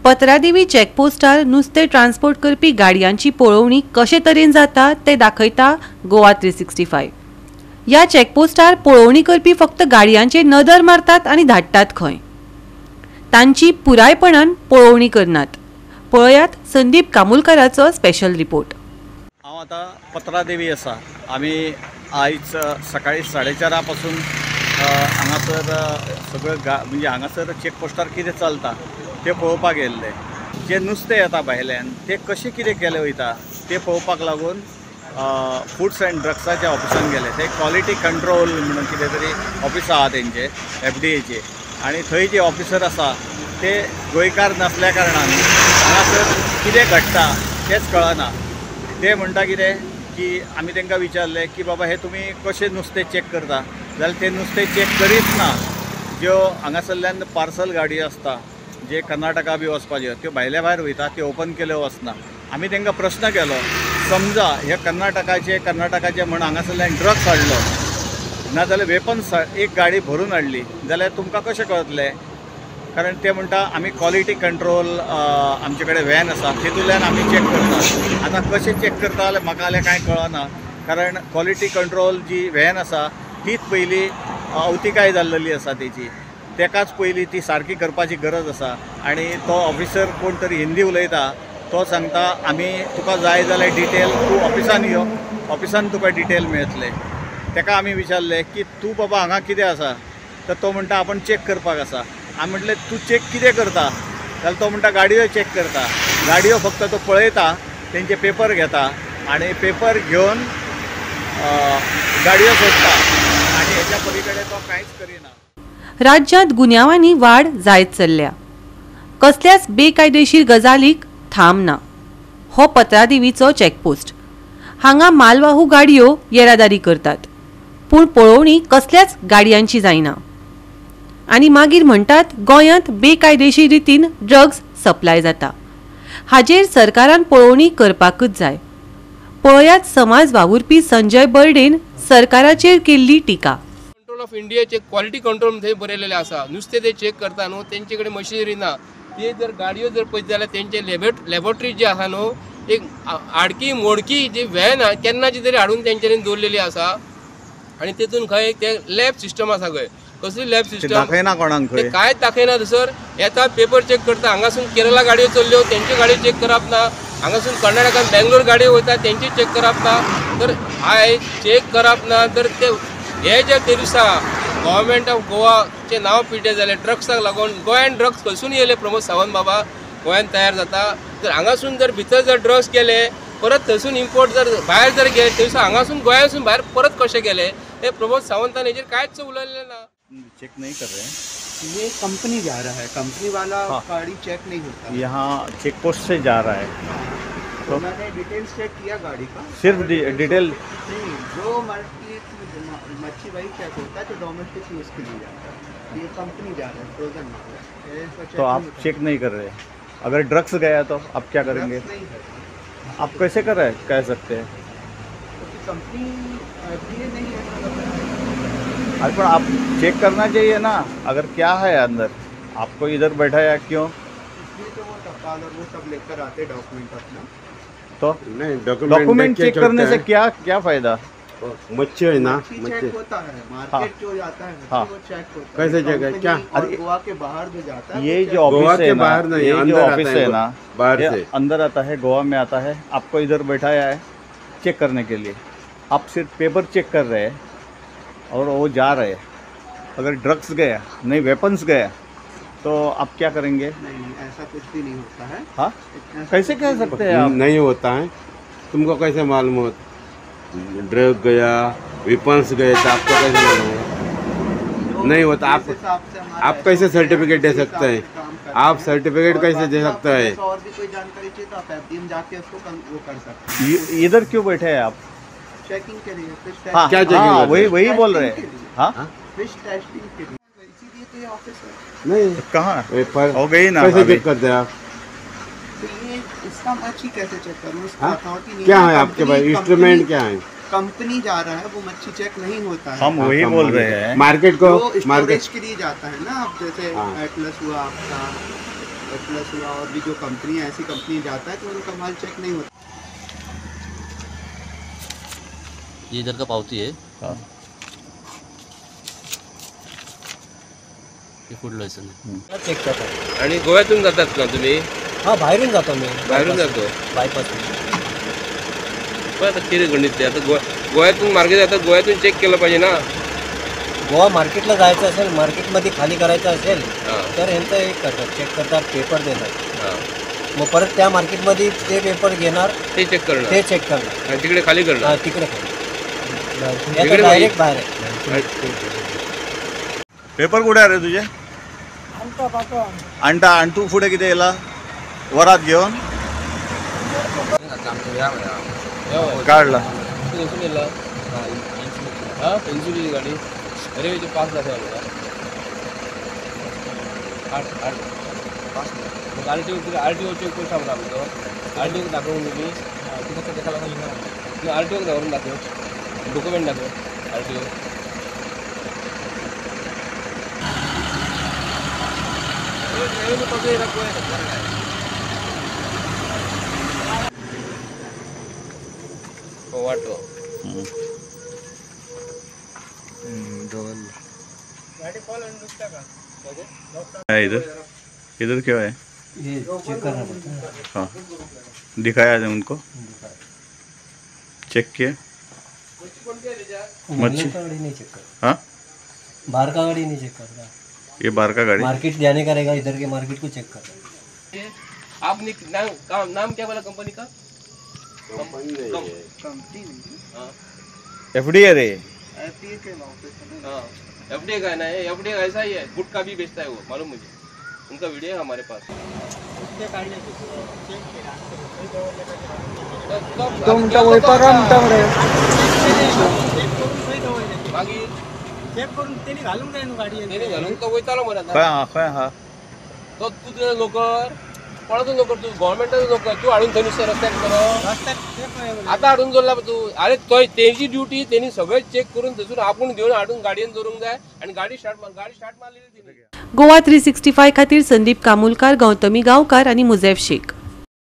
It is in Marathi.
पत्रादेवी चेकपोस्टार नुस्तें ट्रान्सपोर्ट करपी गाडयांची पळोवणी कशे तरेन जाता ते दाखयता गोवा 365. ह्या चेकपोस्टार पळोवणी करपी फक्त गाडयांचे नदर मारतात आनी धाडटात खंय. तांची पुरायपणान पळोवणी करनात. पळयात संदीप कामुलकराचो स्पेशल रिपोर्ट. हांव आतां पत्रादेवी आसा. आमी आयज सकाळी 4:30 पासून हांगासर सगळं म्हणजे हांगासर चेकपोस्टार कितें चलता तें पळोवपाक गेल्ले. जे नुस्तें येता भायल्यान तें कशें कितें केलें वयता तें पळोवपाक लागून फूड्स अँड ड्रग्साच्या ऑफिसान गेले. ते क्वॉलिटी कंट्रोल म्हणून कितें तरी ऑफिस आहा तेंचे FDA आनी थंय जे ऑफिसर आसा ते गोंयकार नसल्या कारणान हांगासर कितें घडटा तेंच कळना. ते म्हणटा कितें की आमी तांकां विचारलें की बाबा हे तुमी कशें नुस्तें चॅक करता, जाल्यार ते नुस्तें चॅक करीत ना. ज्यो हांगासरल्यान पार्सल गाडी आसता जे कर्नाटका बी वचपाच्यो त्यो भायल्या भायर वयता त्यो ओपन केल्यो वचना. आमी तांकां प्रश्न केलो, समजा हे कर्नाटकाचे म्हण हांगासरल्यान ड्रग्स हाडलो नाजाल्यार वेपन्स एक गाडी भरून हाडली जाल्यार तुमकां कशें कळटलें. कारण ते म्हणटा आमी क्वॉलिटी कंट्रोल आमचे कडेन व्हॅन आसा तितूंतल्यान आमी चॅक करता. आतां कशें चॅक करता जाल्यार म्हाका जाल्यार कांय कळना. कारण क्वॉलिटी कंट्रोल जी व्हॅन आसा तीच पयलीं अवतिकाय जाल्लेली आसा तेची. तेकाच पयलीं ती सारकी करपाची गरज आसा. आनी तो ऑफिसर कोण तरी हिंदी उलयता तो सांगता आमी तुका जाय जाल्यार डिटेल तूं ऑफिसान यो, ऑफिसान तुका डिटेल मेळटले. तेका आमी विचारलें की तूं बाबा हांगा कितें आसा, तर तो म्हणटा आपण चॅक करपाक आसा. आमी म्हटलें तूं चॅक कितें करता, जाल्यार तो म्हणटा गाडयो चॅक करता. गाडयो फक्त तो पळयता, तेंचे पेपर घेता आनी पेपर घेवन गाडयो सोडटा आनी हेच्या पलीकडे तो कांयच करिना. राज्यांत गुन्यांवांनी वाड जायत चल्ल्या. कसल्याच बेकायदेशीर गजालीक थांब ना. हो पत्रादेवीचो चॅकपोस्ट. हांगा मालवाहू गाडयो येरादारी करतात, पूण पळोवणी कसल्याच गाडयांची जायना. आनी मागीर म्हणटात गोंयांत बेकायदेशीर रितीन ड्रग्स सप्लाय जाता. हाजेर सरकारान पळोवणी करपाकच जाय. पळयात समाज वावुरपी संजय बर्डेन सरकाराचेर केल्ली टिका. कंट्रोल ऑफ इंडियाचे क्वालिटी कंट्रोल थंय बरयलेले आसा. नुस्तें ते चॅक करता न्हू, तेंचे कडेन मशिनरी ना. ते जर गाडयो जर पळयत जाल्यार तेंचे लॅबोरेटरी जे आसा न्हू, एक आडकी मोडकी जी व्हॅन केन्नाची तरी हाडून तेंच्यांनी दवरलेली आसा. आनी तेतून खंय ते लॅब सिस्टम आसा. खंय कसली लॅब सिस्टम दाखयना कोणाक, ते कांयच दाखयना. थंयसर येता पेपर चॅक करता. हांगासून केरला गाडयो चल्ल्यो तेंच्यो गाडयो चॅक करप ना. हांगासून कर्नाटकान बेंगलोर गाडयो वयता तेंची चॅक करप ना. तर आयज चॅक करप ना तर ते हे जे दिसा गव्हर्मेंट ऑफ गोवाचे नांव पिड्डें जालें ड्रग्साक लागून. गोंयान ड्रग्स खंयसून येयले प्रमोद सावंत बाबा गोंयान तयार जाता. जर हांगासून जर भितर जर ड्रग्स गेले परत थंयसून इम्पोर्ट जर भायर जर गेले थंयसून हांगासून गोंयासून भायर परत कशे गेले हे प्रमोद सावंतान हेजेर कांयच उलयलें ना. चेक नहीं कर रहे हैं, ये कंपनी जा रहा है, कंपनी वाला हाँ। गाड़ी चेक नहीं होता। यहाँ चेक पोस्ट से जा रहा है तो मैंने डिटेल्स चेक किया गाड़ी का। सिर्फ डिटेल नहीं, जो मच्छी वही चेक होता है जो डोमेस्टिक यूज़ के लिए जाता है। ये कंपनी जा रहा है फ्रोजन माल, तो आप चेक नहीं कर रहे. अगर ड्रग्स गया तो आप क्या करेंगे? आप कैसे कह सकते हैं? कंपनी FDA नहीं है। अरे पर आप चेक करना चाहिए ना, अगर क्या है अंदर. आपको इधर बैठाया क्यों? इसलिए तो वो टपाल और वो सब लेकर आते डॉक्यूमेंट अपना. तो नहीं डॉक्यूमेंट चेक करने से क्या फायदा? मच्छी है ना, मच्छी चेक होता है, मार्केट जो जाता है हाँ। वो चेक होता है. कैसे चेक है? क्या? और गोवा के बाहर जो जाता है ये वो जो गोवा ऑफिस के है ना, बाहर नहीं, ये जो अंदर ऑफिस आता है है ना, बाहर ये से अंदर आता है, गोवा में आता है. आपको इधर बैठाया है चेक करने के लिए. आप सिर्फ पेपर चेक कर रहे हैं और वो जा रहे हैं. अगर ड्रग्स गया, नहीं वेपन्स गया, तो आप क्या करेंगे? नहीं, ऐसा कुछ भी नहीं होता है. हाँ, ऐसा कैसे कुछ कह भी सकते हैं आप? नहीं होता है. तुमको कैसे मालूम हो? ड्रग गया, वेपन्स गए तो आपको कैसे मालूम हो? नहीं होता. जिस हिसाब से हमारा आप कैसे सर्टिफिकेट दे उस सकते हिसाब हैं? से काम करते आप हैं. सर्टिफिकेट और कैसे दे बाकी सकते आपको हैं? ऐसा और भी कोई जानकारी चाहिए तो आप FD में जाके उसको वो कर सकते हैं. इधर क्यों बैठे हैं आप? चेकिंग के लिए, फिश हाँ, क्या टेस्टिंग checking हाँ, करते हैं? वही बोल रहे के हैं. लिए. हाँ, फिश टेस्टिंग के लिए. इसीलिए तो ये ऑफिस है. नहीं कहाँ पेपर हो गई ना कैसे अभी? चेक करते हैं आप? तो ये इसका मच्छी कैसे चेक करूँ? इसका हाँ? अथॉरिटी नहीं क्या है. है आपके पास इंस्ट्रूमेंट? क्या है? कंपनी जा रहा है वो मच्छी चेक नहीं होता है. हम वही बोल रहे हैं. मार्केट को जो मार्केट स्टोरेज के लिए जाता है ना, अब जैसे हाँ। एटलस हुआ आपका, प्लस हुआ और भी जो कंपनी ऐसी कंपनी जाता है तो उनका माल चेक नहीं होता। ये इधर का पावती है, हां हे फूड लायसन आहे. चेक करतात. आणि गोव्यातून जातात ना तुम्ही? हा बाहेरून जातो मी. बाहेरून जातो. बायपासून. पण आता किती गणित ते आता गोव्यातून मार्गे जातात, गोव्यातून चेक केलं पाहिजे ना. गोवा मार्केटला जायचं असेल, मार्केटमध्ये खाली करायचं असेल हां तर ह्यांचं एक करतात, चेक करतात, पेपर देतात. हां मग परत त्या मार्केटमध्ये ते पेपर घेणार, ते चेक करणार ते चेक करणार. आणि तिकडे खाली करणार. हा तिकडे खाली. तिकडे डायरेक्ट बाहेर आहे. पेपर कुठे आहे रे तुझे? आणता आणि तू पुढे किती याला वरात घेऊन काढला. हां पेन्सिलची गाडी. अरे इथे पास जाते आम्हाला. मग आर टी ओ चेक करून सांगतो आम्ही तो. आर टी ओ दाखवून तुम्ही आर टी ओ दाखवून दाखव, डॉक्युमेंट दाखव आर टी ओ. वाटो है इधर इधर क्या है? ये चेक करना पड़ता है. हाँ दिखाया है उनको, चेक किया. अंदर का गाड़ी नहीं चेक करता, हाँ बाहर का गाड़ी नहीं चेक करता. ये बाहर का गाड़ी. मार्केट जाने का रहेगा, इधर के मार्केट को चेक करता. आपने नाम क्या बोला कंपनी का? कंपनी एफडी है रे. एफडीए के ऑफिस है ना। हाँ एफडीए का है ना, एफडीए ऐसा ही है, गुटखा भी बेचता है वो, मालूम मुझे. उनका वीडियो है हमारे पास. मागील चेक करून त्यांनी घालून काय गाडी त्याने घालून तो वयतालो म्हणत खय हा खय हा तो तू तुझे नोकर कोणाचं नोकर, तू गव्हर्नमेंटाचं नोकर, तू हाडून थंय नुसतं रस्त्याक करो. आता हाडून जोडला तू. अरे तो तेजी ड्युटी त्यांनी सगळे चेक करून थंयसून आपण घेऊन हाडून गाडयेन दवरूंक जाय आणि गाडी स्टार्ट मारलेली तिने. गोवा 365 खातीर संदीप कामुलकार, गौतमी गांवकार आणि मुझेफ शेख.